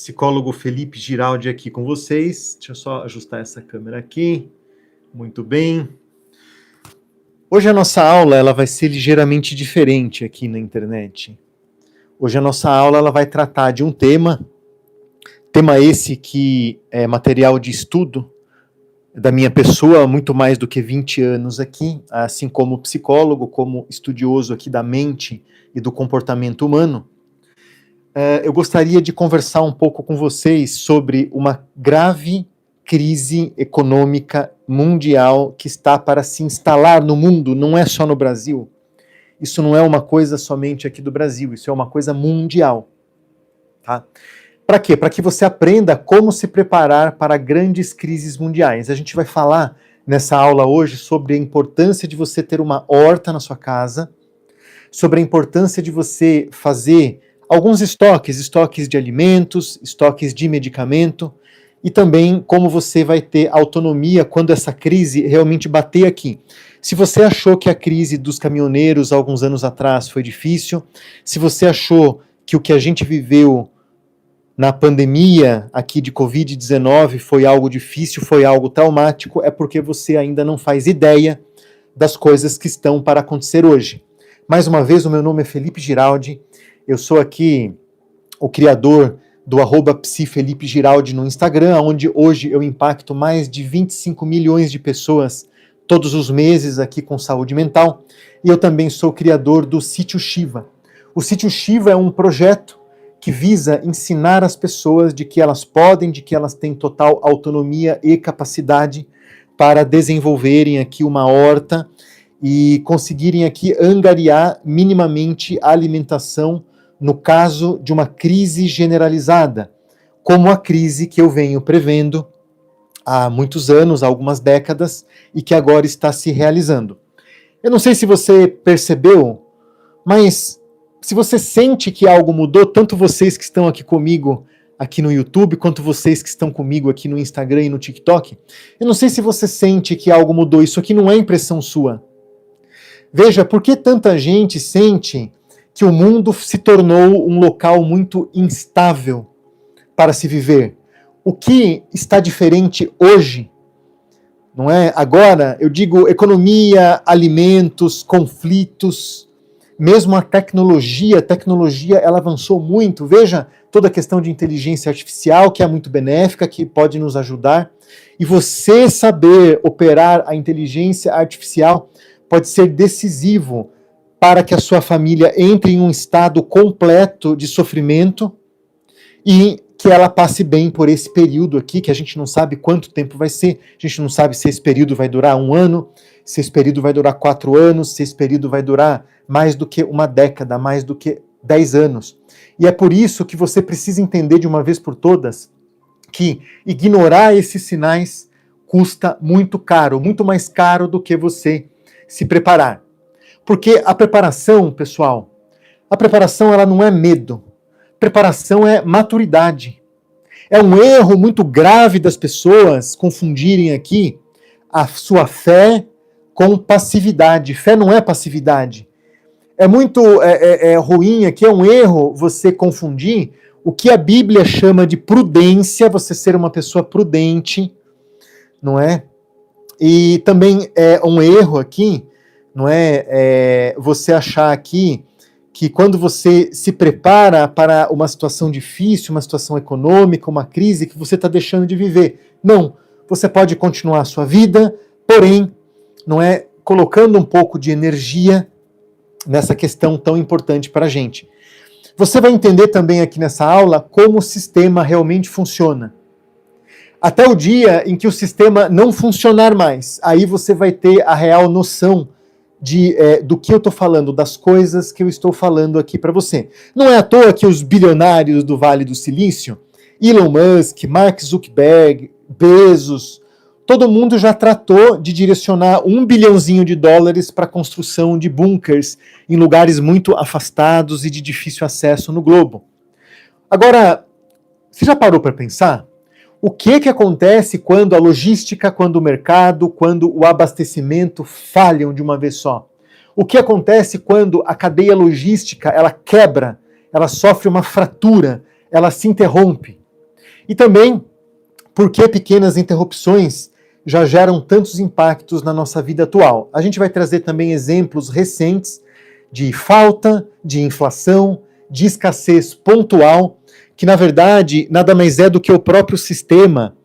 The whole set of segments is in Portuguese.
Psicólogo Felipe Giraldi aqui com vocês. Deixa eu só ajustar essa câmera aqui. Muito bem. Hoje a nossa aula ela vai ser ligeiramente diferente aqui na internet. Hoje a nossa aula ela vai tratar de um tema esse que é material de estudo da minha pessoa há muito mais do que 20 anos aqui, assim como psicólogo, como estudioso aqui da mente e do comportamento humano. Eu gostaria de conversar um pouco com vocês sobre uma grave crise econômica mundial que está para se instalar no mundo, não é só no Brasil. Isso não é uma coisa somente aqui do Brasil, isso é uma coisa mundial. Tá? Para quê? Para que você aprenda como se preparar para grandes crises mundiais. A gente vai falar nessa aula hoje sobre a importância de você ter uma horta na sua casa, sobre a importância de você fazer alguns estoques de alimentos, estoques de medicamento, e também como você vai ter autonomia quando essa crise realmente bater aqui. Se você achou que a crise dos caminhoneiros alguns anos atrás foi difícil, se você achou que o que a gente viveu na pandemia aqui de Covid-19 foi algo difícil, foi algo traumático, é porque você ainda não faz ideia das coisas que estão para acontecer hoje. Mais uma vez, o meu nome é Felipe Giraldi, eu sou aqui o criador do @psifelipe_giraldi no Instagram, onde hoje eu impacto mais de 25 milhões de pessoas todos os meses aqui com saúde mental. E eu também sou criador do Sítio Shiva. O Sítio Shiva é um projeto que visa ensinar as pessoas de que elas podem, de que elas têm total autonomia e capacidade para desenvolverem aqui uma horta e conseguirem aqui angariar minimamente a alimentação no caso de uma crise generalizada, como a crise que eu venho prevendo há muitos anos, há algumas décadas, e que agora está se realizando. Eu não sei se você percebeu, mas se você sente que algo mudou, tanto vocês que estão aqui comigo aqui no YouTube, quanto vocês que estão comigo aqui no Instagram e no TikTok, eu não sei se você sente que algo mudou, isso aqui não é impressão sua. Veja, por que tanta gente sente que o mundo se tornou um local muito instável para se viver? O que está diferente hoje, não é? Agora, eu digo economia, alimentos, conflitos, mesmo a tecnologia ela avançou muito. Veja toda a questão de inteligência artificial, que é muito benéfica, que pode nos ajudar. E você saber operar a inteligência artificial pode ser decisivo para que a sua família entre em um estado completo de sofrimento e que ela passe bem por esse período aqui, que a gente não sabe quanto tempo vai ser, a gente não sabe se esse período vai durar 1 ano, se esse período vai durar 4 anos, se esse período vai durar mais do que uma década, mais do que 10 anos. E é por isso que você precisa entender de uma vez por todas que ignorar esses sinais custa muito caro, muito mais caro do que você se preparar. Porque a preparação, pessoal, ela não é medo. Preparação é maturidade. É um erro muito grave das pessoas confundirem aqui a sua fé com passividade. Fé não é passividade. É muito ruim aqui, é um erro você confundir o que a Bíblia chama de prudência, você ser uma pessoa prudente, não é? E também é um erro aqui, não é? Você achar aqui que quando você se prepara para uma situação difícil, uma situação econômica, uma crise, que você está deixando de viver. Não, você pode continuar a sua vida, porém, não é, colocando um pouco de energia nessa questão tão importante para a gente. Você vai entender também aqui nessa aula como o sistema realmente funciona. Até o dia em que o sistema não funcionar mais, aí você vai ter a real noção do que eu estou falando, das coisas que eu estou falando aqui para você. Não é à toa que os bilionários do Vale do Silício, Elon Musk, Mark Zuckerberg, Bezos, todo mundo já tratou de direcionar $1 bilhãozinho para a construção de bunkers em lugares muito afastados e de difícil acesso no globo. Agora, você já parou para pensar? O que acontece quando a logística, quando o mercado, quando o abastecimento falham de uma vez só? O que acontece quando a cadeia logística ela quebra, ela sofre uma fratura, ela se interrompe? E também por que pequenas interrupções já geram tantos impactos na nossa vida atual. A gente vai trazer também exemplos recentes de falta, de inflação, de escassez pontual, que na verdade nada mais é do que o próprio sistema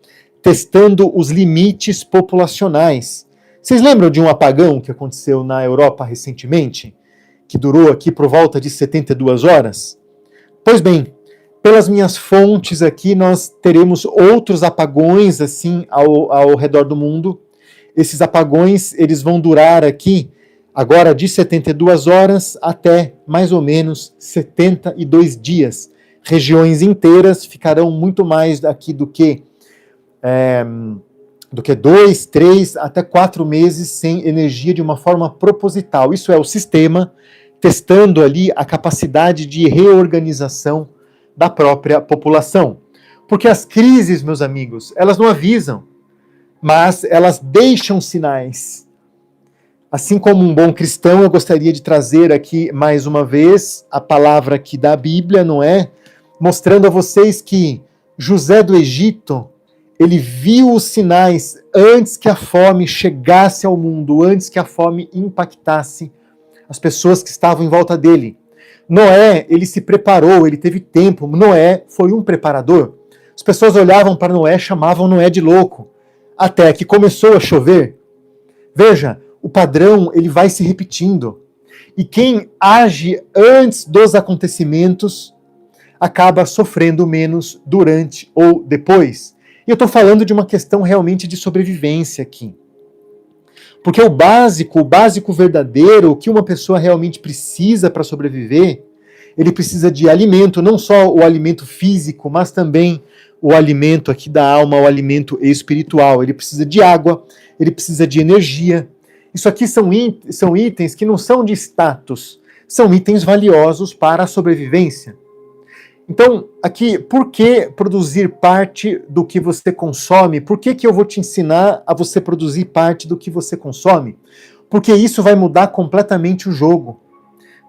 testando os limites populacionais. Vocês lembram de um apagão que aconteceu na Europa recentemente, que durou aqui por volta de 72 horas? Pois bem, pelas minhas fontes aqui, nós teremos outros apagões assim ao redor do mundo. Esses apagões, eles vão durar aqui agora de 72 horas até mais ou menos 72 dias. Regiões inteiras ficarão muito mais aqui do que 2, 3, até 4 meses sem energia de uma forma proposital. Isso é o sistema testando ali a capacidade de reorganização da própria população. Porque as crises, meus amigos, elas não avisam, mas elas deixam sinais. Assim como um bom cristão, eu gostaria de trazer aqui mais uma vez a palavra aqui da Bíblia, não é? Mostrando a vocês que José do Egito, ele viu os sinais antes que a fome chegasse ao mundo, antes que a fome impactasse as pessoas que estavam em volta dele. Noé, ele se preparou, ele teve tempo. Noé foi um preparador. As pessoas olhavam para Noé, chamavam Noé de louco, até que começou a chover. Veja, o padrão ele vai se repetindo. E quem age antes dos acontecimentos acaba sofrendo menos durante ou depois. E eu estou falando de uma questão realmente de sobrevivência aqui. Porque o básico verdadeiro, o que uma pessoa realmente precisa para sobreviver, ele precisa de alimento, não só o alimento físico, mas também o alimento aqui da alma, o alimento espiritual. Ele precisa de água, ele precisa de energia. Isso aqui são itens que não são de status, são itens valiosos para a sobrevivência. Então, aqui, por que produzir parte do que você consome? Por que eu vou te ensinar a você produzir parte do que você consome? Porque isso vai mudar completamente o jogo,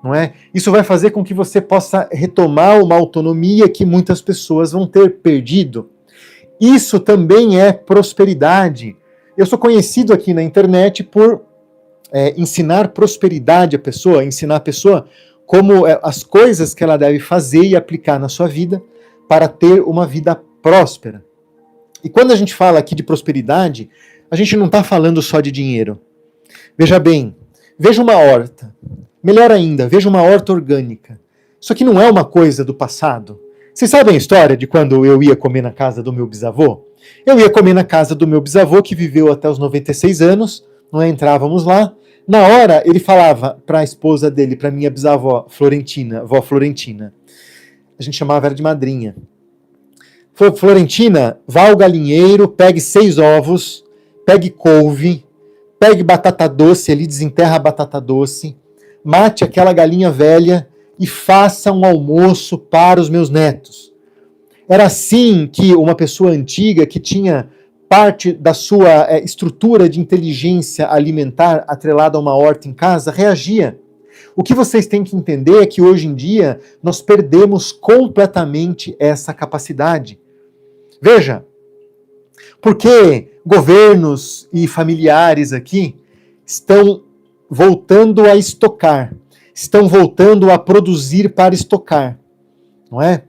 não é? Isso vai fazer com que você possa retomar uma autonomia que muitas pessoas vão ter perdido. Isso também é prosperidade. Eu sou conhecido aqui na internet por ensinar prosperidade à pessoa, ensinar a pessoa como as coisas que ela deve fazer e aplicar na sua vida para ter uma vida próspera. E quando a gente fala aqui de prosperidade, a gente não está falando só de dinheiro. Veja bem, veja uma horta. Melhor ainda, veja uma horta orgânica. Isso aqui não é uma coisa do passado. Vocês sabem a história de quando eu ia comer na casa do meu bisavô? Eu ia comer na casa do meu bisavô, que viveu até os 96 anos, não é? Entrávamos lá. Na hora, ele falava para a esposa dele, para minha bisavó Florentina, vó Florentina. A gente chamava ela de madrinha. Florentina, vá ao galinheiro, pegue 6 ovos, pegue couve, pegue batata doce ali, desenterra a batata doce, mate aquela galinha velha e faça um almoço para os meus netos. Era assim que uma pessoa antiga que tinha parte da sua estrutura de inteligência alimentar atrelada a uma horta em casa reagia. O que vocês têm que entender é que hoje em dia nós perdemos completamente essa capacidade. Veja, porque governos e familiares aqui estão voltando a estocar, estão voltando a produzir para estocar, não é?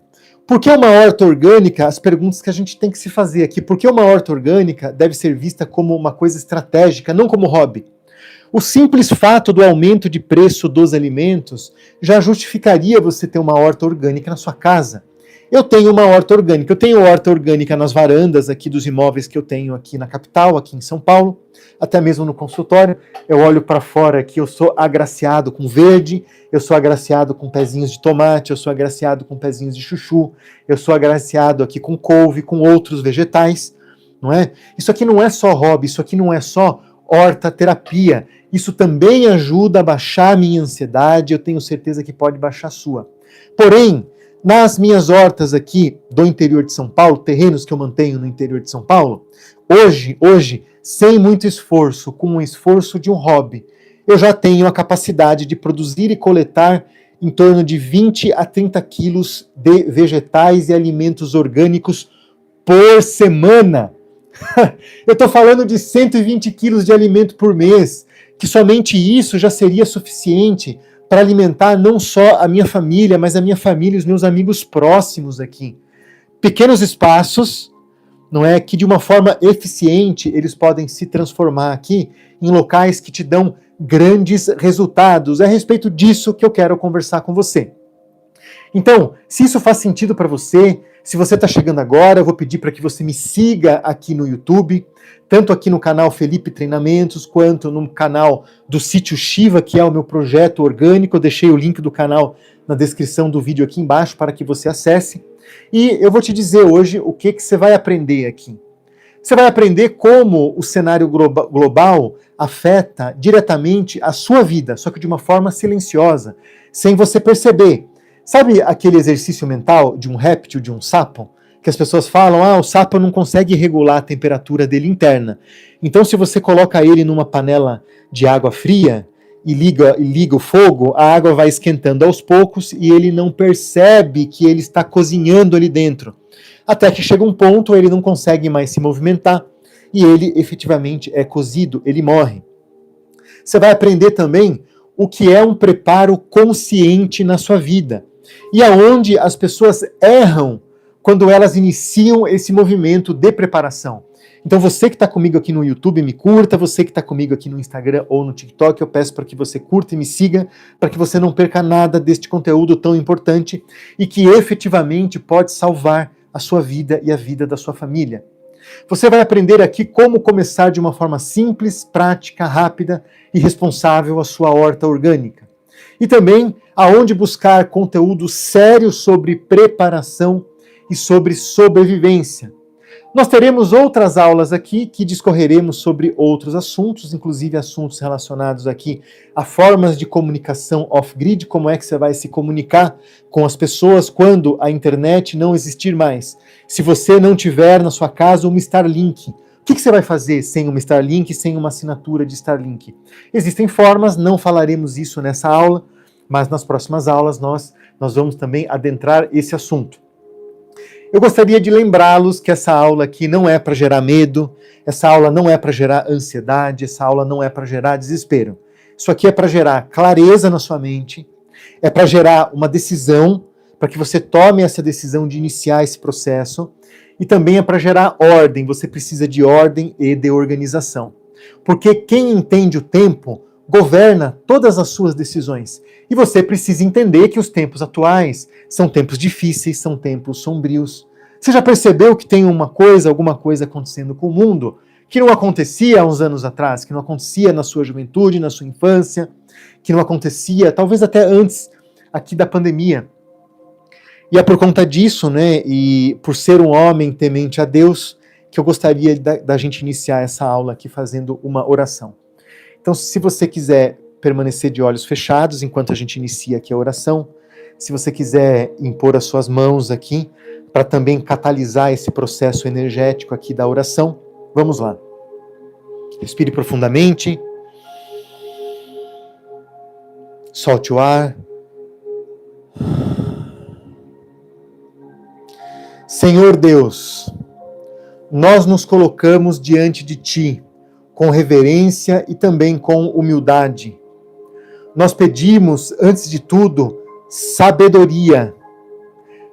Por que uma horta orgânica? As perguntas que a gente tem que se fazer aqui. Por que uma horta orgânica deve ser vista como uma coisa estratégica, não como hobby? O simples fato do aumento de preço dos alimentos já justificaria você ter uma horta orgânica na sua casa. Eu tenho uma horta orgânica. Eu tenho horta orgânica nas varandas aqui dos imóveis que eu tenho aqui na capital, aqui em São Paulo, até mesmo no consultório. Eu olho para fora aqui, eu sou agraciado com verde, eu sou agraciado com pezinhos de tomate, eu sou agraciado com pezinhos de chuchu, eu sou agraciado aqui com couve, com outros vegetais, não é? Isso aqui não é só hobby, isso aqui não é só horta-terapia. Isso também ajuda a baixar a minha ansiedade, eu tenho certeza que pode baixar a sua. Porém, nas minhas hortas aqui do interior de São Paulo, terrenos que eu mantenho no interior de São Paulo, hoje, sem muito esforço, com o esforço de um hobby, eu já tenho a capacidade de produzir e coletar em torno de 20 a 30 quilos de vegetais e alimentos orgânicos por semana. Eu estou falando de 120 quilos de alimento por mês, que somente isso já seria suficiente para alimentar não só a minha família, mas a minha família e os meus amigos próximos aqui. Pequenos espaços, não é, que de uma forma eficiente eles podem se transformar aqui em locais que te dão grandes resultados. É a respeito disso que eu quero conversar com você. Então, se isso faz sentido para você, se você está chegando agora, eu vou pedir para que você me siga aqui no YouTube, tanto aqui no canal Felipe Treinamentos, quanto no canal do Sítio Shiva, que é o meu projeto orgânico. Eu deixei o link do canal na descrição do vídeo aqui embaixo para que você acesse. E eu vou te dizer hoje o que você vai aprender aqui. Você vai aprender como o cenário global afeta diretamente a sua vida, só que de uma forma silenciosa, sem você perceber. Sabe aquele exercício mental de um réptil, de um sapo? Que as pessoas falam, o sapo não consegue regular a temperatura dele interna. Então, se você coloca ele numa panela de água fria e liga o fogo, a água vai esquentando aos poucos e ele não percebe que ele está cozinhando ali dentro. Até que chega um ponto, ele não consegue mais se movimentar e ele efetivamente é cozido, ele morre. Você vai aprender também o que é um preparo consciente na sua vida e aonde as pessoas erram quando elas iniciam esse movimento de preparação. Então você que está comigo aqui no YouTube, me curta, você que está comigo aqui no Instagram ou no TikTok, eu peço para que você curta e me siga, para que você não perca nada deste conteúdo tão importante e que efetivamente pode salvar a sua vida e a vida da sua família. Você vai aprender aqui como começar de uma forma simples, prática, rápida e responsável a sua horta orgânica. E também aonde buscar conteúdo sério sobre preparação e sobre sobrevivência. Nós teremos outras aulas aqui que discorreremos sobre outros assuntos, inclusive assuntos relacionados aqui a formas de comunicação off-grid, como é que você vai se comunicar com as pessoas quando a internet não existir mais. Se você não tiver na sua casa uma Starlink, o que você vai fazer sem uma Starlink, sem uma assinatura de Starlink? Existem formas, não falaremos isso nessa aula, mas nas próximas aulas nós vamos também adentrar esse assunto. Eu gostaria de lembrá-los que essa aula aqui não é para gerar medo, essa aula não é para gerar ansiedade, essa aula não é para gerar desespero. Isso aqui é para gerar clareza na sua mente, é para gerar uma decisão, para que você tome essa decisão de iniciar esse processo, e também é para gerar ordem. Você precisa de ordem e de organização. Porque quem entende o tempo governa todas as suas decisões. E você precisa entender que os tempos atuais são tempos difíceis, são tempos sombrios. Você já percebeu que tem alguma coisa acontecendo com o mundo que não acontecia há uns anos atrás, que não acontecia na sua juventude, na sua infância, que não acontecia talvez até antes aqui da pandemia. E é por conta disso, né, e por ser um homem temente a Deus, que eu gostaria da gente iniciar essa aula aqui fazendo uma oração. Então, se você quiser permanecer de olhos fechados enquanto a gente inicia aqui a oração, se você quiser impor as suas mãos aqui, para também catalisar esse processo energético aqui da oração, vamos lá. Respire profundamente. Solte o ar. Senhor Deus, nós nos colocamos diante de Ti, com reverência e também com humildade. Nós pedimos, antes de tudo, sabedoria,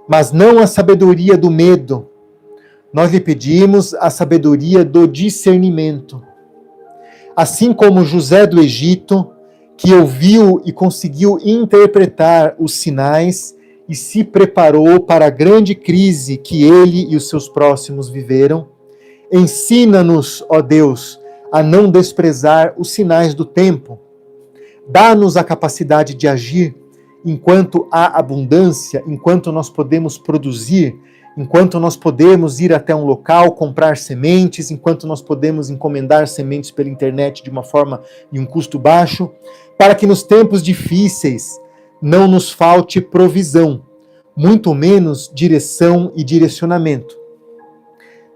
mas não a sabedoria do medo. Nós lhe pedimos a sabedoria do discernimento. Assim como José do Egito, que ouviu e conseguiu interpretar os sinais e se preparou para a grande crise que ele e os seus próximos viveram, ensina-nos, ó Deus, a não desprezar os sinais do tempo. Dá-nos a capacidade de agir enquanto há abundância, enquanto nós podemos produzir, enquanto nós podemos ir até um local, comprar sementes, enquanto nós podemos encomendar sementes pela internet de uma forma e um custo baixo, para que nos tempos difíceis não nos falte provisão, muito menos direção e direcionamento.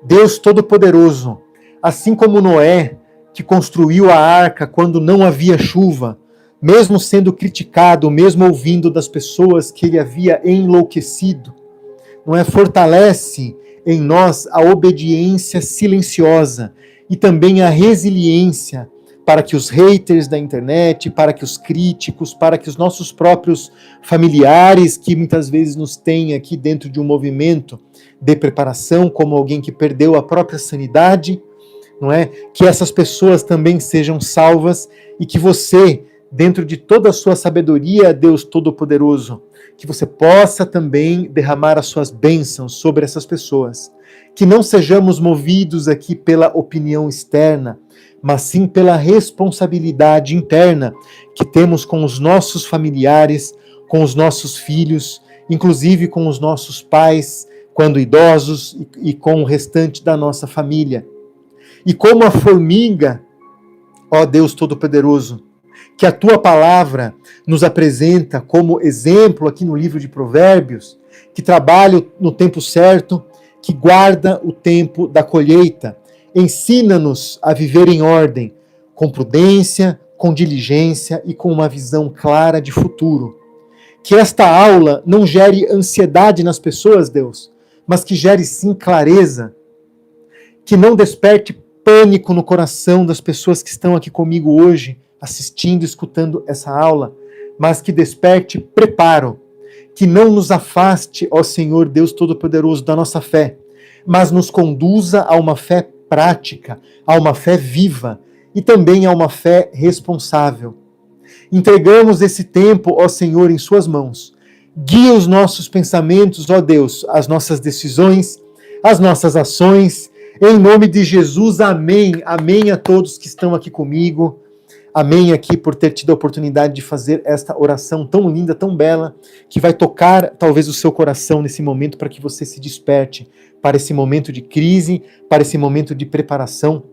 Deus Todo-Poderoso, assim como Noé, que construiu a arca quando não havia chuva, mesmo sendo criticado, mesmo ouvindo das pessoas que ele havia enlouquecido, não é? Fortalece em nós a obediência silenciosa e também a resiliência para que os haters da internet, para que os críticos, para que os nossos próprios familiares, que muitas vezes nos têm aqui dentro de um movimento de preparação, como alguém que perdeu a própria sanidade, não é? Que essas pessoas também sejam salvas e que você, dentro de toda a sua sabedoria, Deus Todo-Poderoso, que você possa também derramar as suas bênçãos sobre essas pessoas. Que não sejamos movidos aqui pela opinião externa, mas sim pela responsabilidade interna que temos com os nossos familiares, com os nossos filhos, inclusive com os nossos pais, quando idosos, e com o restante da nossa família. E como a formiga, ó Deus Todo-Poderoso, que a tua palavra nos apresenta como exemplo aqui no livro de Provérbios, que trabalha no tempo certo, que guarda o tempo da colheita. Ensina-nos a viver em ordem, com prudência, com diligência e com uma visão clara de futuro. Que esta aula não gere ansiedade nas pessoas, Deus, mas que gere sim clareza. Que não desperte pânico no coração das pessoas que estão aqui comigo hoje, assistindo, escutando essa aula, mas que desperte preparo. Que não nos afaste, ó Senhor Deus Todo-Poderoso, da nossa fé, mas nos conduza a uma fé prática, a uma fé viva e também a uma fé responsável. Entregamos esse tempo, ó Senhor, em suas mãos. Guia os nossos pensamentos, ó Deus, as nossas decisões, as nossas ações. Em nome de Jesus, amém. Amém a todos que estão aqui comigo. Amém aqui por ter tido a oportunidade de fazer esta oração tão linda, tão bela, que vai tocar talvez o seu coração nesse momento para que você se desperte para esse momento de crise, para esse momento de preparação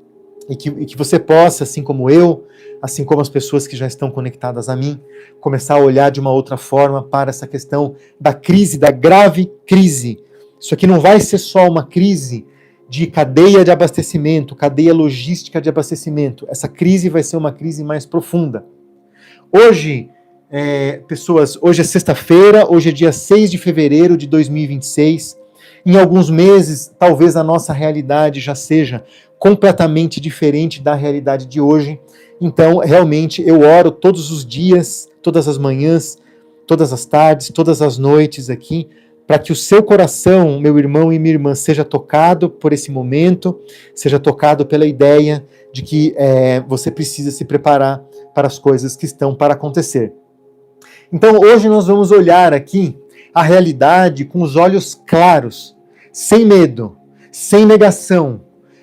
e que você possa, assim como eu, assim como as pessoas que já estão conectadas a mim, começar a olhar de uma outra forma para essa questão da crise, da grave crise. Isso aqui não vai ser só uma crise de cadeia de abastecimento, cadeia logística de abastecimento. Essa crise vai ser uma crise mais profunda. Hoje, pessoas, hoje é sexta-feira, hoje é dia 6 de fevereiro de 2026. Em alguns meses, talvez a nossa realidade já seja completamente diferente da realidade de hoje. Então, realmente, eu oro todos os dias, todas as manhãs, todas as tardes, todas as noites aqui, para que o seu coração, meu irmão e minha irmã, seja tocado por esse momento, seja tocado pela ideia de que você precisa se preparar para as coisas que estão para acontecer. Então, hoje nós vamos olhar aqui a realidade com os olhos claros, sem medo, sem negação,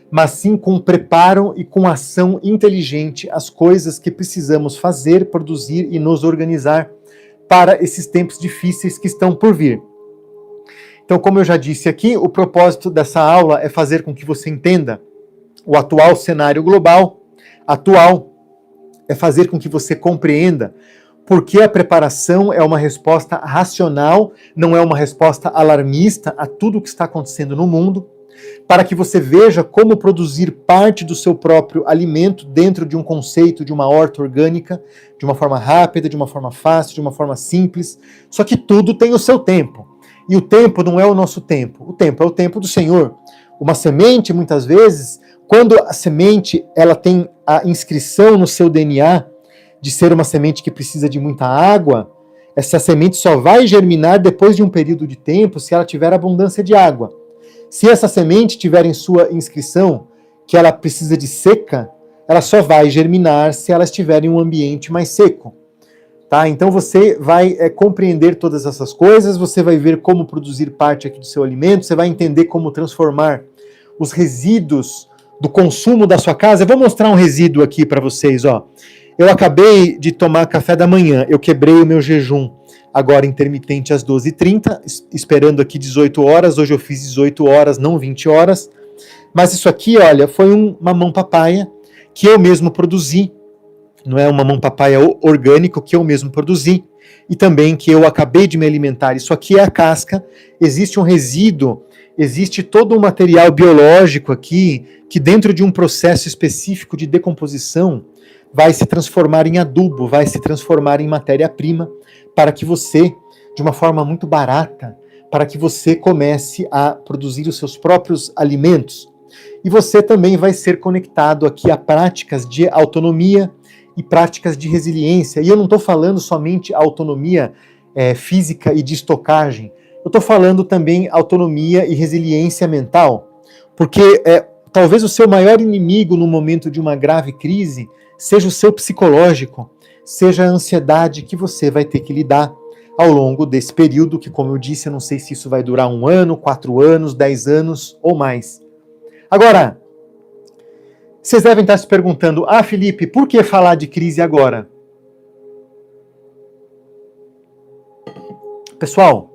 mas sim com preparo e com ação inteligente as coisas que precisamos fazer, produzir e nos organizar para esses tempos difíceis que estão por vir. Então, como eu já disse aqui, o propósito dessa aula é fazer com que você entenda o atual cenário global, é fazer com que você compreenda porque a preparação é uma resposta racional, não é uma resposta alarmista a tudo o que está acontecendo no mundo, para que você veja como produzir parte do seu próprio alimento dentro de um conceito de uma horta orgânica, de uma forma rápida, de uma forma fácil, de uma forma simples, só que tudo tem o seu tempo. E o tempo não é o nosso tempo, o tempo é o tempo do Senhor. Uma semente, muitas vezes, quando a semente ela tem a inscrição no seu DNA de ser uma semente que precisa de muita água, essa semente só vai germinar depois de um período de tempo se ela tiver abundância de água. Se essa semente tiver em sua inscrição que ela precisa de seca, ela só vai germinar se ela estiver em um ambiente mais seco. Tá? Então você vai compreender todas essas coisas, você vai ver como produzir parte aqui do seu alimento, você vai entender como transformar os resíduos do consumo da sua casa. Eu vou mostrar um resíduo aqui para vocês, ó. Eu acabei de tomar café da manhã, eu quebrei o meu jejum agora intermitente às 12h30, esperando aqui 18 horas, hoje eu fiz 18 horas, não 20 horas, mas isso aqui, olha, foi um mamão papaya que eu mesmo produzi, não é um mamão papaya orgânico que eu mesmo produzi, e também que eu acabei de me alimentar. Isso aqui é a casca, existe um resíduo, existe todo um material biológico aqui, que dentro de um processo específico de decomposição, vai se transformar em adubo, vai se transformar em matéria-prima, para que você, de uma forma muito barata, para que você comece a produzir os seus próprios alimentos. E você também vai ser conectado aqui a práticas de autonomia e práticas de resiliência. E eu não estou falando somente autonomia física e de estocagem, eu estou falando também autonomia e resiliência mental, porque talvez o seu maior inimigo no momento de uma grave crise seja o seu psicológico, seja a ansiedade que você vai ter que lidar ao longo desse período, que, como eu disse, eu não sei se isso vai durar 1 ano, 4 anos, 10 anos ou mais. Agora, vocês devem estar se perguntando, Felipe, por que falar de crise agora? Pessoal,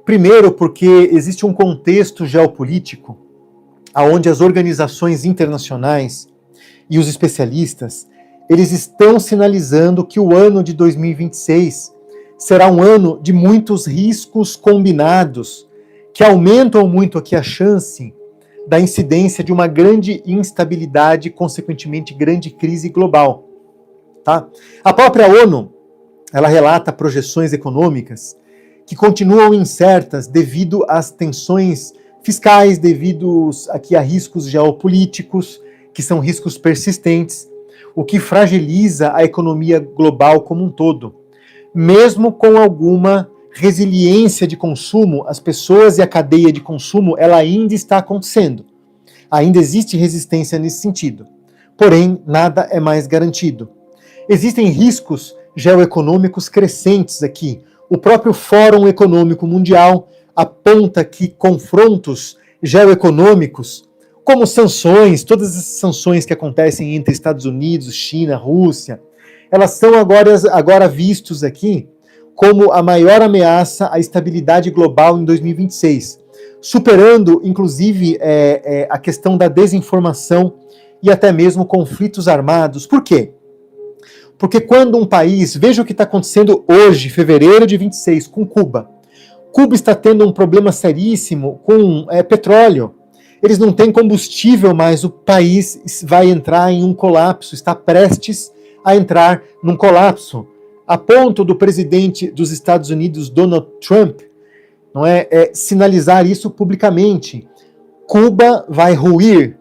primeiro porque existe um contexto geopolítico onde as organizações internacionais e os especialistas, eles estão sinalizando que o ano de 2026 será um ano de muitos riscos combinados, que aumentam muito aqui a chance da incidência de uma grande instabilidade e, consequentemente, grande crise global. Tá? A própria ONU, ela relata projeções econômicas que continuam incertas devido às tensões fiscais, devido aqui a riscos geopolíticos, que são riscos persistentes, o que fragiliza a economia global como um todo. Mesmo com alguma resiliência de consumo, as pessoas e a cadeia de consumo, ela ainda está acontecendo. Ainda existe resistência nesse sentido. Porém, nada é mais garantido. Existem riscos geoeconômicos crescentes aqui. O próprio Fórum Econômico Mundial aponta que confrontos geoeconômicos, como sanções, todas as sanções que acontecem entre Estados Unidos, China, Rússia, elas são agora vistos aqui como a maior ameaça à estabilidade global em 2026, superando, inclusive, a questão da desinformação e até mesmo conflitos armados. Por quê? Porque quando um país, veja o que está acontecendo hoje, fevereiro de 26, com Cuba. Cuba está tendo um problema seríssimo com petróleo. Eles não têm combustível mais, o país vai entrar em um colapso, está prestes a entrar num colapso, a ponto do presidente dos Estados Unidos, Donald Trump, sinalizar isso publicamente. Cuba vai ruir.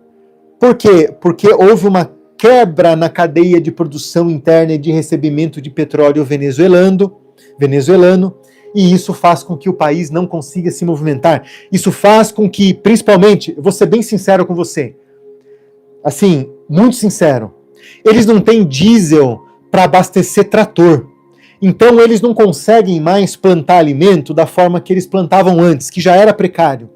Por quê? Porque houve uma quebra na cadeia de produção interna e de recebimento de petróleo venezuelano, e isso faz com que o país não consiga se movimentar. Isso faz com que, principalmente, eu vou ser bem sincero com você, assim, muito sincero, eles não têm diesel para abastecer trator. Então eles não conseguem mais plantar alimento da forma que eles plantavam antes, que já era precário.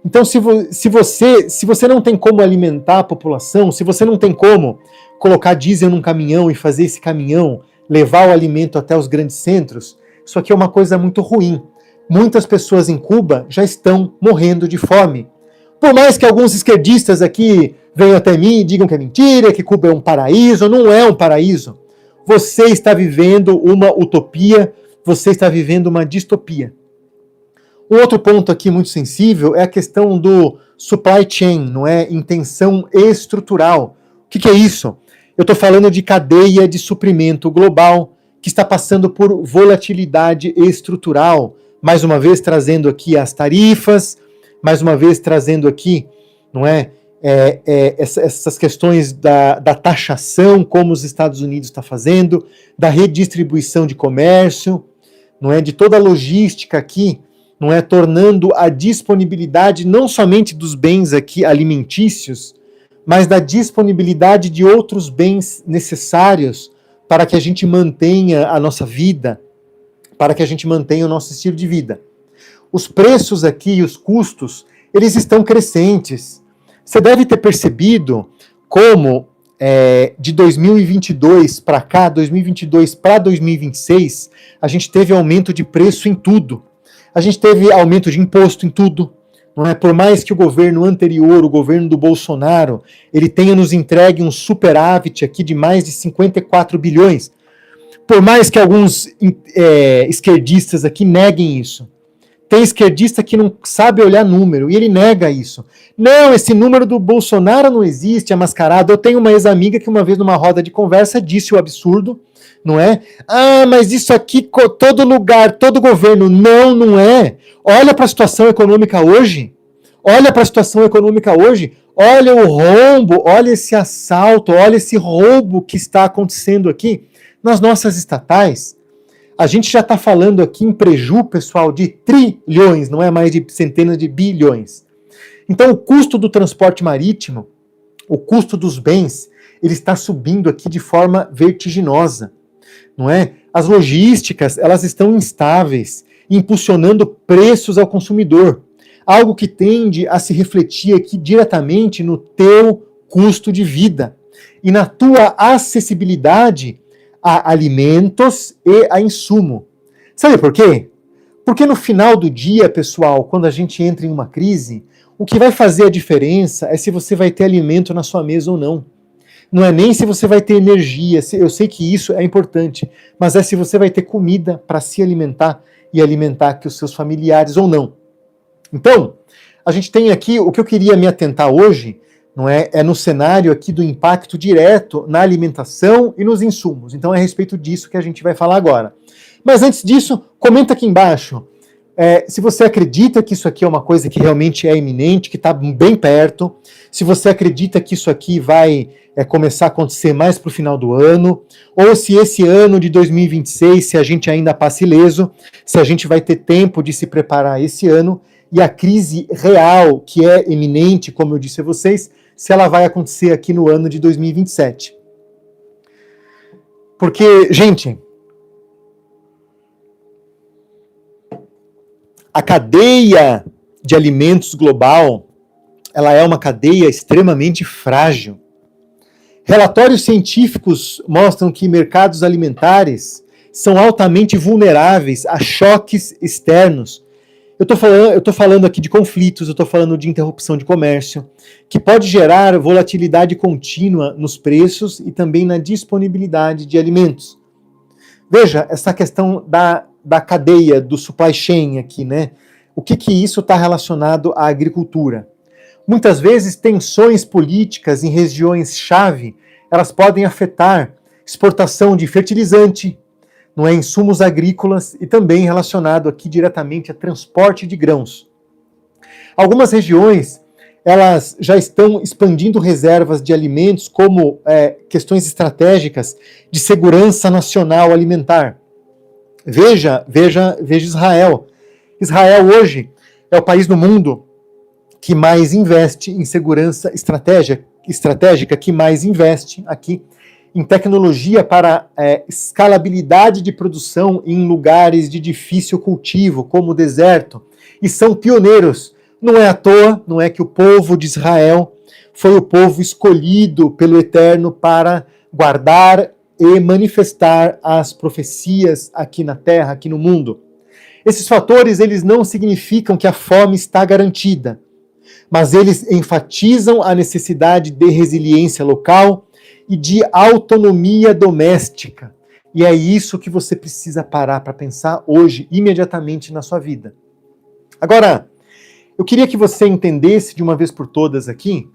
Então se você não tem como alimentar a população, se você não tem como colocar diesel num caminhão e fazer esse caminhão levar o alimento até os grandes centros, isso aqui é uma coisa muito ruim. Muitas pessoas em Cuba já estão morrendo de fome. Por mais que alguns esquerdistas aqui venham até mim e digam que é mentira, que Cuba é um paraíso, não é um paraíso. Você está vivendo uma utopia, você está vivendo uma distopia. Um outro ponto aqui muito sensível é a questão do supply chain, não é? Intenção estrutural. O que é isso? Eu estou falando de cadeia de suprimento global que está passando por volatilidade estrutural. Mais uma vez trazendo aqui as tarifas, mais uma vez trazendo aqui, não é? Essas questões da taxação, como os Estados Unidos está fazendo, da redistribuição de comércio, não é? De toda a logística aqui, não é? Tornando a disponibilidade não somente dos bens aqui alimentícios, mas da disponibilidade de outros bens necessários para que a gente mantenha a nossa vida, para que a gente mantenha o nosso estilo de vida. Os preços aqui e os custos, eles estão crescentes. Você deve ter percebido como de 2022 para cá, 2022 para 2026, a gente teve aumento de preço em tudo. A gente teve aumento de imposto em tudo. Não é? Por mais que o governo anterior, o governo do Bolsonaro, ele tenha nos entregue um superávit aqui de mais de 54 bilhões, por mais que alguns esquerdistas aqui neguem isso. Tem esquerdista que não sabe olhar número, e ele nega isso. Não, esse número do Bolsonaro não existe, é mascarado. Eu tenho uma ex-amiga que uma vez numa roda de conversa disse o absurdo, não é? Ah, mas isso aqui, todo lugar, todo governo. Não, não é. Olha para a situação econômica hoje. Olha para a situação econômica hoje. Olha o rombo, olha esse assalto, olha esse roubo que está acontecendo aqui nas nossas estatais. A gente já está falando aqui em preju, pessoal, de trilhões, não é mais de centenas de bilhões. Então, o custo do transporte marítimo, o custo dos bens, ele está subindo aqui de forma vertiginosa, não é? As logísticas, elas estão instáveis, impulsionando preços ao consumidor, algo que tende a se refletir aqui diretamente no teu custo de vida e na tua acessibilidade a alimentos e a insumo. Sabe por quê? Porque no final do dia, pessoal, quando a gente entra em uma crise, o que vai fazer a diferença é se você vai ter alimento na sua mesa ou não. Não é nem se você vai ter energia, eu sei que isso é importante, mas é se você vai ter comida para se alimentar e alimentar aqui os seus familiares ou não. Então, a gente tem aqui, o que eu queria me atentar hoje, não é, é no cenário aqui do impacto direto na alimentação e nos insumos. Então é a respeito disso que a gente vai falar agora. Mas antes disso, comenta aqui embaixo se você acredita que isso aqui é uma coisa que realmente é iminente, que está bem perto, se você acredita que isso aqui vai começar a acontecer mais para o final do ano, ou se esse ano de 2026, se a gente ainda passa ileso, se a gente vai ter tempo de se preparar esse ano, e a crise real, que é iminente, como eu disse a vocês, se ela vai acontecer aqui no ano de 2027. Porque, gente, a cadeia de alimentos global, ela é uma cadeia extremamente frágil. Relatórios científicos mostram que mercados alimentares são altamente vulneráveis a choques externos. Eu estou falando aqui de conflitos, eu estou falando de interrupção de comércio, que pode gerar volatilidade contínua nos preços e também na disponibilidade de alimentos. Veja, essa questão da cadeia, do supply chain aqui, né? O que isso está relacionado à agricultura? Muitas vezes, tensões políticas em regiões-chave, elas podem afetar exportação de fertilizante, não é, insumos agrícolas e também relacionado aqui diretamente a transporte de grãos. Algumas regiões, elas já estão expandindo reservas de alimentos como questões estratégicas de segurança nacional alimentar. Veja Israel. Israel hoje é o país no mundo que mais investe em segurança estratégica, que mais investe aqui em tecnologia para escalabilidade de produção em lugares de difícil cultivo, como o deserto, e são pioneiros. Não é à toa, não é que o povo de Israel foi o povo escolhido pelo Eterno para guardar e manifestar as profecias aqui na terra, aqui no mundo. Esses fatores, eles não significam que a fome está garantida, mas eles enfatizam a necessidade de resiliência local e de autonomia doméstica. E é isso que você precisa parar para pensar hoje, imediatamente na sua vida. Agora, eu queria que você entendesse de uma vez por todas aqui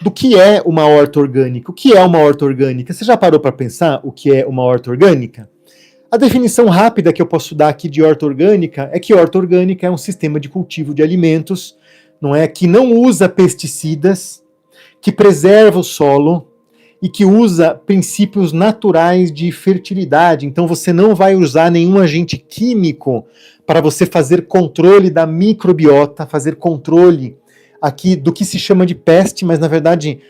do que é uma horta orgânica. O que é uma horta orgânica? Você já parou para pensar o que é uma horta orgânica? A definição rápida que eu posso dar aqui de horta orgânica é que horta orgânica é um sistema de cultivo de alimentos, não é, que não usa pesticidas, que preserva o solo e que usa princípios naturais de fertilidade. Então você não vai usar nenhum agente químico para você fazer controle da microbiota, fazer controle aqui do que se chama de peste, mas na verdade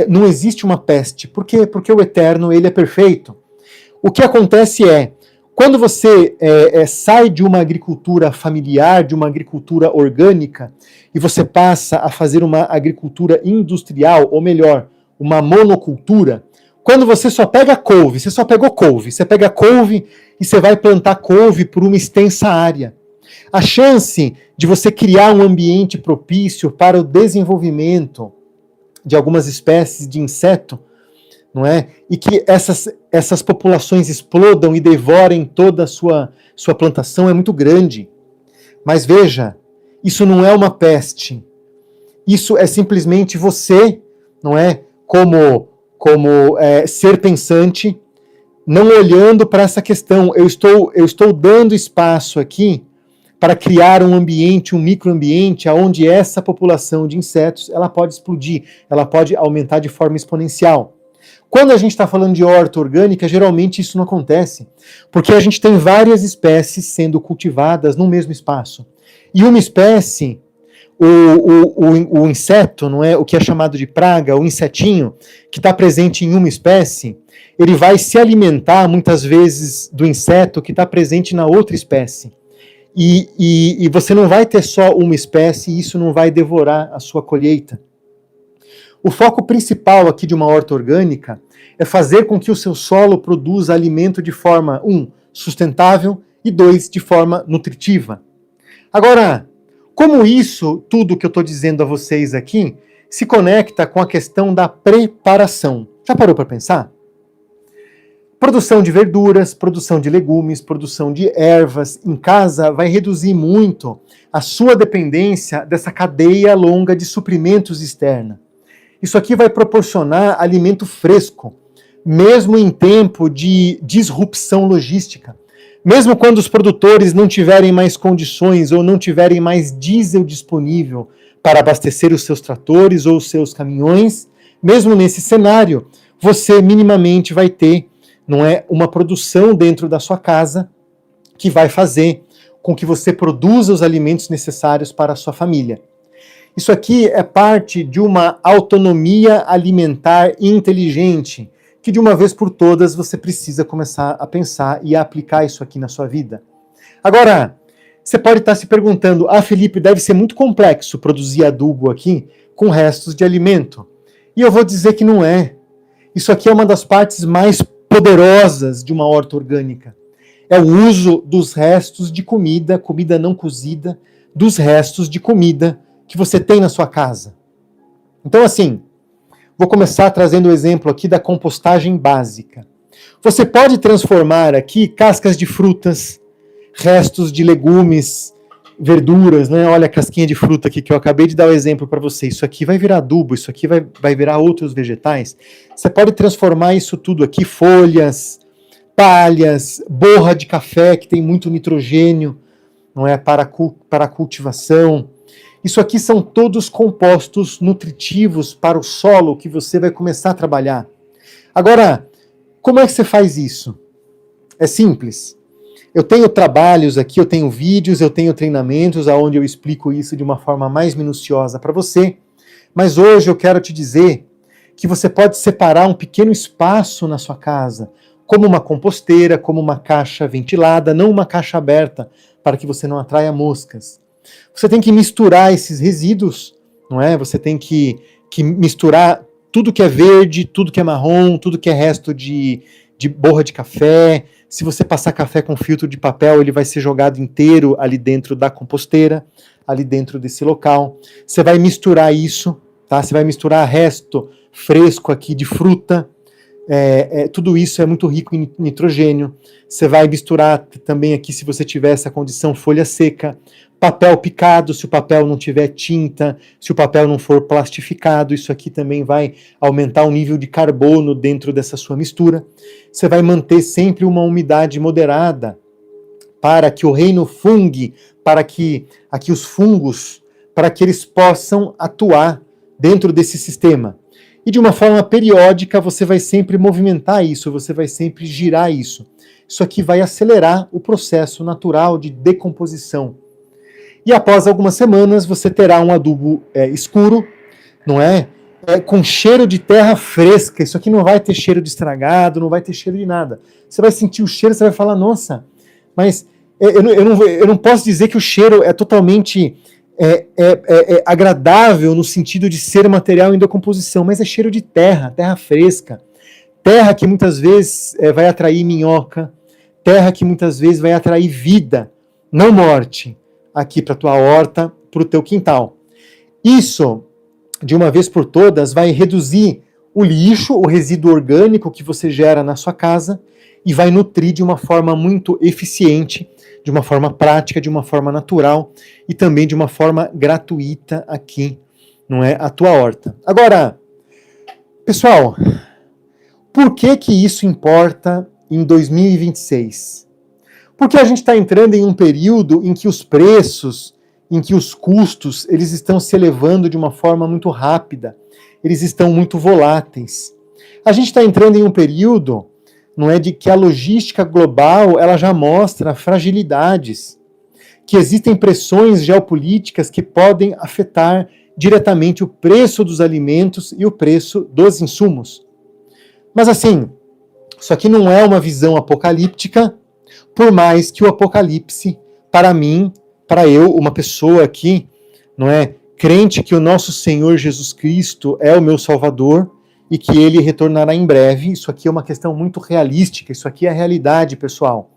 não existe uma peste. Por quê? Porque o Eterno, ele é perfeito. O que acontece é, quando você sai de uma agricultura familiar, de uma agricultura orgânica, e você passa a fazer uma agricultura industrial, ou melhor, uma monocultura, quando você só pega couve, você só pegou couve, você pega couve e você vai plantar couve por uma extensa área. A chance de você criar um ambiente propício para o desenvolvimento de algumas espécies de inseto, não é? E que essas populações explodam e devorem toda a sua plantação é muito grande. Mas veja, isso não é uma peste. Isso é simplesmente você, não é? Como ser pensante, não olhando para essa questão. Eu estou dando espaço aqui para criar um ambiente, um microambiente, onde essa população de insetos ela pode explodir, ela pode aumentar de forma exponencial. Quando a gente está falando de horta orgânica, geralmente isso não acontece, porque a gente tem várias espécies sendo cultivadas no mesmo espaço. E uma espécie, o inseto, não é, o que é chamado de praga, o insetinho, que está presente em uma espécie, ele vai se alimentar muitas vezes do inseto que está presente na outra espécie. E você não vai ter só uma espécie e isso não vai devorar a sua colheita. O foco principal aqui de uma horta orgânica é fazer com que o seu solo produza alimento de forma, 1, sustentável e 2, de forma nutritiva. Agora, como isso, tudo que eu estou dizendo a vocês aqui, se conecta com a questão da preparação? Já parou para pensar? Produção de verduras, produção de legumes, produção de ervas em casa vai reduzir muito a sua dependência dessa cadeia longa de suprimentos externa. Isso aqui vai proporcionar alimento fresco, mesmo em tempo de disrupção logística. Mesmo quando os produtores não tiverem mais condições ou não tiverem mais diesel disponível para abastecer os seus tratores ou os seus caminhões, mesmo nesse cenário, você minimamente vai ter, não é, uma produção dentro da sua casa que vai fazer com que você produza os alimentos necessários para a sua família. Isso aqui é parte de uma autonomia alimentar inteligente, que de uma vez por todas você precisa começar a pensar e a aplicar isso aqui na sua vida. Agora, você pode estar se perguntando, Felipe, deve ser muito complexo produzir adubo aqui com restos de alimento. E eu vou dizer que não é. Isso aqui é uma das partes mais poderosas de uma horta orgânica. É o uso dos restos de comida, comida não cozida, dos restos de comida que você tem na sua casa. Então, assim, vou começar trazendo o exemplo aqui da compostagem básica. Você pode transformar aqui cascas de frutas, restos de legumes, verduras, né? Olha a casquinha de fruta aqui que eu acabei de dar o exemplo para você. Isso aqui vai virar adubo, isso aqui vai virar outros vegetais. Você pode transformar isso tudo aqui, folhas, palhas, borra de café, que tem muito nitrogênio, não é, para a cultivação. Isso aqui são todos compostos nutritivos para o solo que você vai começar a trabalhar. Agora, como é que você faz isso? É simples. Eu tenho trabalhos aqui, eu tenho vídeos, eu tenho treinamentos onde eu explico isso de uma forma mais minuciosa para você, mas hoje eu quero te dizer que você pode separar um pequeno espaço na sua casa, como uma composteira, como uma caixa ventilada, não uma caixa aberta, para que você não atraia moscas. Você tem que misturar esses resíduos, não é? Você tem que misturar tudo que é verde, tudo que é marrom, tudo que é resto de borra de café. Se você passar café com filtro de papel, ele vai ser jogado inteiro ali dentro da composteira, ali dentro desse local. Você vai misturar isso, tá? Você vai misturar resto fresco aqui de fruta. Tudo isso é muito rico em nitrogênio. Você vai misturar também aqui, se você tiver essa condição, folha seca, papel picado, se o papel não tiver tinta, se o papel não for plastificado, isso aqui também vai aumentar o nível de carbono dentro dessa sua mistura. Você vai manter sempre uma umidade moderada para que o reino fungue, para que aqui os fungos, para que eles possam atuar dentro desse sistema. E de uma forma periódica você vai sempre movimentar isso, você vai sempre girar isso. Isso aqui vai acelerar o processo natural de decomposição. E após algumas semanas você terá um adubo escuro, não é? Com cheiro de terra fresca. Isso aqui não vai ter cheiro de estragado, não vai ter cheiro de nada. Você vai sentir o cheiro, você vai falar, nossa, mas eu não posso dizer que o cheiro é totalmente agradável no sentido de ser material em decomposição, mas é cheiro de terra, terra fresca. Terra que muitas vezes vai atrair minhoca, terra que muitas vezes vai atrair vida, não morte, aqui para a tua horta, para o teu quintal. Isso, de uma vez por todas, vai reduzir o lixo, o resíduo orgânico que você gera na sua casa e vai nutrir de uma forma muito eficiente, de uma forma prática, de uma forma natural e também de uma forma gratuita aqui, não é, a tua horta. Agora, pessoal, por que isso importa em 2026? Porque a gente está entrando em um período em que os preços, em que os custos, eles estão se elevando de uma forma muito rápida, eles estão muito voláteis. A gente está entrando em um período, não é, de que a logística global ela já mostra fragilidades, que existem pressões geopolíticas que podem afetar diretamente o preço dos alimentos e o preço dos insumos. Mas assim, isso aqui não é uma visão apocalíptica, por mais que o apocalipse, para mim, para eu, uma pessoa aqui, não é, crente que o nosso Senhor Jesus Cristo é o meu Salvador e que ele retornará em breve, isso aqui é uma questão muito realística, isso aqui é a realidade, pessoal.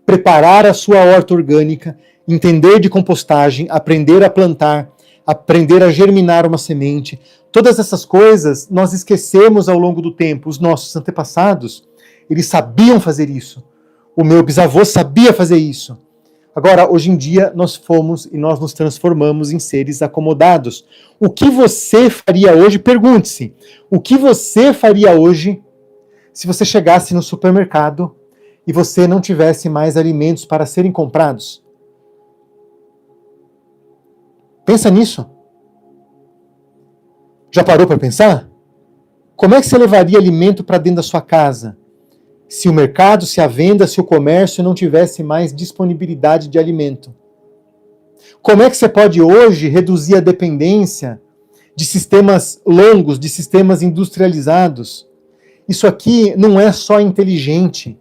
Preparar a sua horta orgânica, entender de compostagem, aprender a plantar, aprender a germinar uma semente, todas essas coisas nós esquecemos ao longo do tempo. Os nossos antepassados, eles sabiam fazer isso. O meu bisavô sabia fazer isso. Agora, hoje em dia, nós fomos e nós nos transformamos em seres acomodados. O que você faria hoje? Pergunte-se. O que você faria hoje se você chegasse no supermercado e você não tivesse mais alimentos para serem comprados? Pensa nisso. Já parou para pensar? Como é que você levaria alimento para dentro da sua casa se o mercado, se a venda, se o comércio não tivesse mais disponibilidade de alimento? Como é que você pode hoje reduzir a dependência de sistemas longos, de sistemas industrializados? Isso aqui não é só inteligente,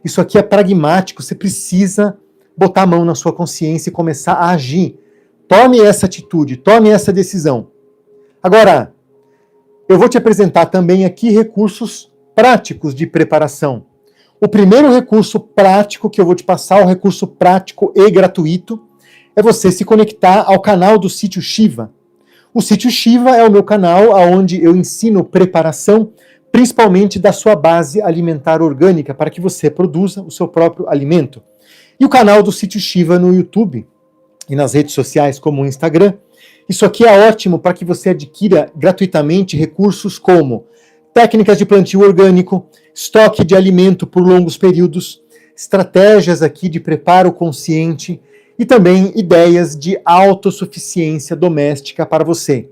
isso aqui é pragmático. Você precisa botar a mão na sua consciência e começar a agir. Tome essa atitude, tome essa decisão. Agora, eu vou te apresentar também aqui recursos práticos de preparação. O primeiro recurso prático que eu vou te passar, o recurso prático e gratuito, é você se conectar ao canal do Sítio Shiva. O Sítio Shiva é o meu canal onde eu ensino preparação, principalmente da sua base alimentar orgânica, para que você produza o seu próprio alimento. E o canal do Sítio Shiva no YouTube e nas redes sociais como o Instagram. Isso aqui é ótimo para que você adquira gratuitamente recursos como técnicas de plantio orgânico, estoque de alimento por longos períodos, estratégias aqui de preparo consciente e também ideias de autossuficiência doméstica para você.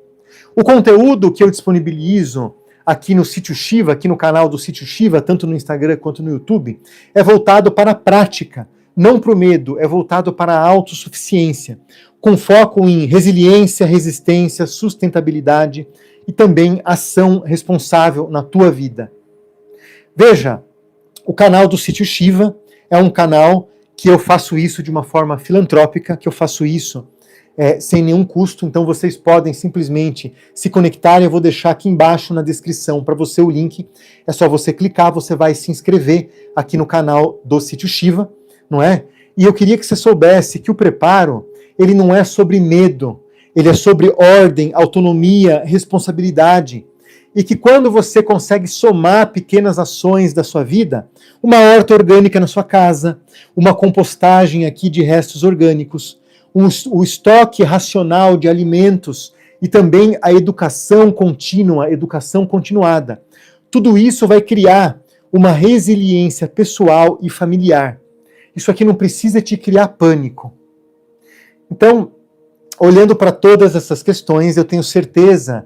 O conteúdo que eu disponibilizo aqui no Sítio Shiva, aqui no canal do Sítio Shiva, tanto no Instagram quanto no YouTube, é voltado para a prática, não para o medo, é voltado para a autossuficiência, com foco em resiliência, resistência, sustentabilidade e também ação responsável na tua vida. Veja, o canal do Sítio Shiva é um canal que eu faço isso de uma forma filantrópica, que eu faço isso sem nenhum custo, então vocês podem simplesmente se conectar. Eu vou deixar aqui embaixo na descrição para você o link, é só você clicar, você vai se inscrever aqui no canal do Sítio Shiva, não é? E eu queria que você soubesse que o preparo, ele não é sobre medo, ele é sobre ordem, autonomia, responsabilidade. E que quando você consegue somar pequenas ações da sua vida, uma horta orgânica na sua casa, uma compostagem aqui de restos orgânicos, o estoque racional de alimentos e também a educação contínua, educação continuada, tudo isso vai criar uma resiliência pessoal e familiar. Isso aqui não precisa te criar pânico. Então, olhando para todas essas questões, eu tenho certeza,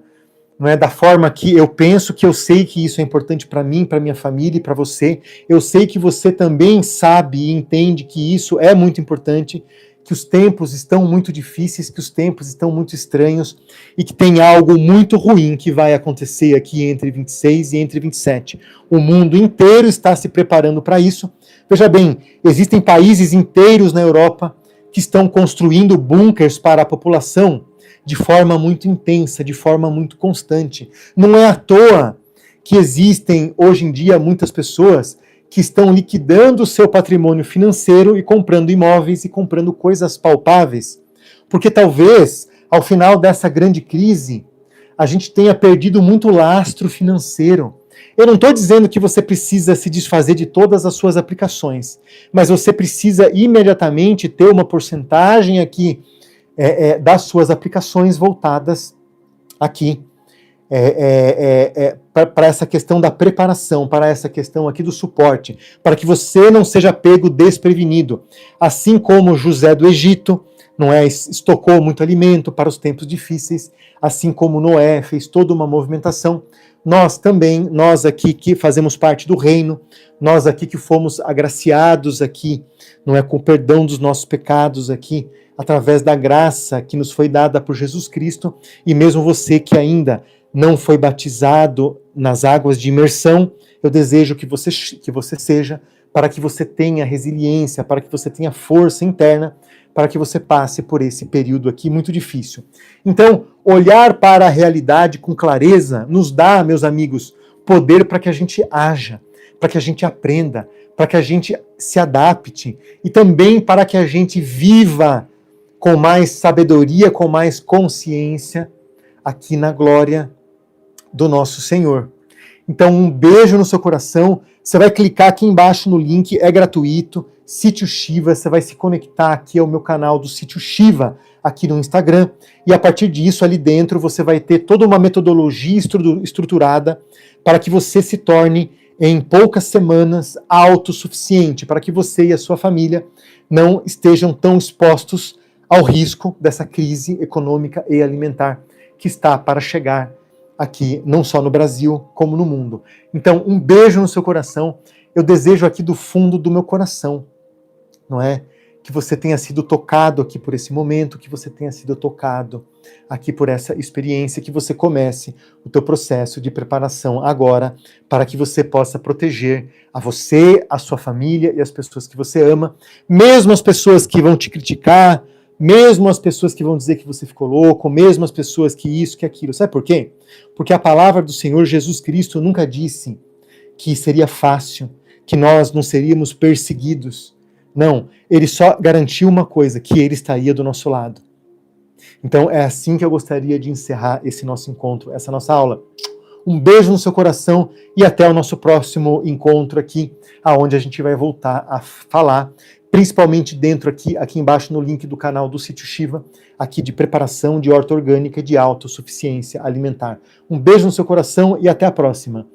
não é, da forma que eu penso, que eu sei que isso é importante para mim, para minha família e para você. Eu sei que você também sabe e entende que isso é muito importante, que os tempos estão muito difíceis, que os tempos estão muito estranhos e que tem algo muito ruim que vai acontecer aqui entre 26 e entre 27. O mundo inteiro está se preparando para isso. Veja bem, existem países inteiros na Europa que estão construindo bunkers para a população de forma muito intensa, de forma muito constante. Não é à toa que existem hoje em dia muitas pessoas que estão liquidando o seu patrimônio financeiro e comprando imóveis e comprando coisas palpáveis. Porque talvez, ao final dessa grande crise, a gente tenha perdido muito lastro financeiro. Eu não estou dizendo que você precisa se desfazer de todas as suas aplicações, mas você precisa imediatamente ter uma porcentagem aqui das suas aplicações voltadas aqui para essa questão da preparação, para essa questão aqui do suporte, para que você não seja pego desprevenido. Assim como José do Egito, não é, estocou muito alimento para os tempos difíceis, assim como Noé fez toda uma movimentação, nós também, nós aqui que fazemos parte do reino, nós aqui que fomos agraciados aqui, não é, com o perdão dos nossos pecados aqui, através da graça que nos foi dada por Jesus Cristo, e mesmo você que ainda não foi batizado nas águas de imersão, eu desejo que você seja, para que você tenha resiliência, para que você tenha força interna, para que você passe por esse período aqui muito difícil. Então, olhar para a realidade com clareza nos dá, meus amigos, poder para que a gente haja, para que a gente aprenda, para que a gente se adapte e também para que a gente viva com mais sabedoria, com mais consciência aqui na glória do nosso Senhor. Então, um beijo no seu coração. Você vai clicar aqui embaixo no link, é gratuito. Sítio Shiva, você vai se conectar aqui ao meu canal do Sítio Shiva, aqui no Instagram, e a partir disso, ali dentro, você vai ter toda uma metodologia estruturada para que você se torne, em poucas semanas, autossuficiente, para que você e a sua família não estejam tão expostos ao risco dessa crise econômica e alimentar que está para chegar aqui, não só no Brasil, como no mundo. Então, um beijo no seu coração. Eu desejo aqui do fundo do meu coração, não é? Que você tenha sido tocado aqui por esse momento, que você tenha sido tocado aqui por essa experiência, que você comece o teu processo de preparação agora, para que você possa proteger a você, a sua família e as pessoas que você ama, mesmo as pessoas que vão te criticar, mesmo as pessoas que vão dizer que você ficou louco, mesmo as pessoas que isso, que aquilo. Sabe por quê? Porque a palavra do Senhor Jesus Cristo nunca disse que seria fácil, que nós não seríamos perseguidos. Não, ele só garantiu uma coisa, que ele estaria do nosso lado. Então é assim que eu gostaria de encerrar esse nosso encontro, essa nossa aula. Um beijo no seu coração e até o nosso próximo encontro aqui, aonde a gente vai voltar a falar, principalmente dentro aqui embaixo no link do canal do Sítio Shiva, aqui de preparação de horta orgânica e de autossuficiência alimentar. Um beijo no seu coração e até a próxima.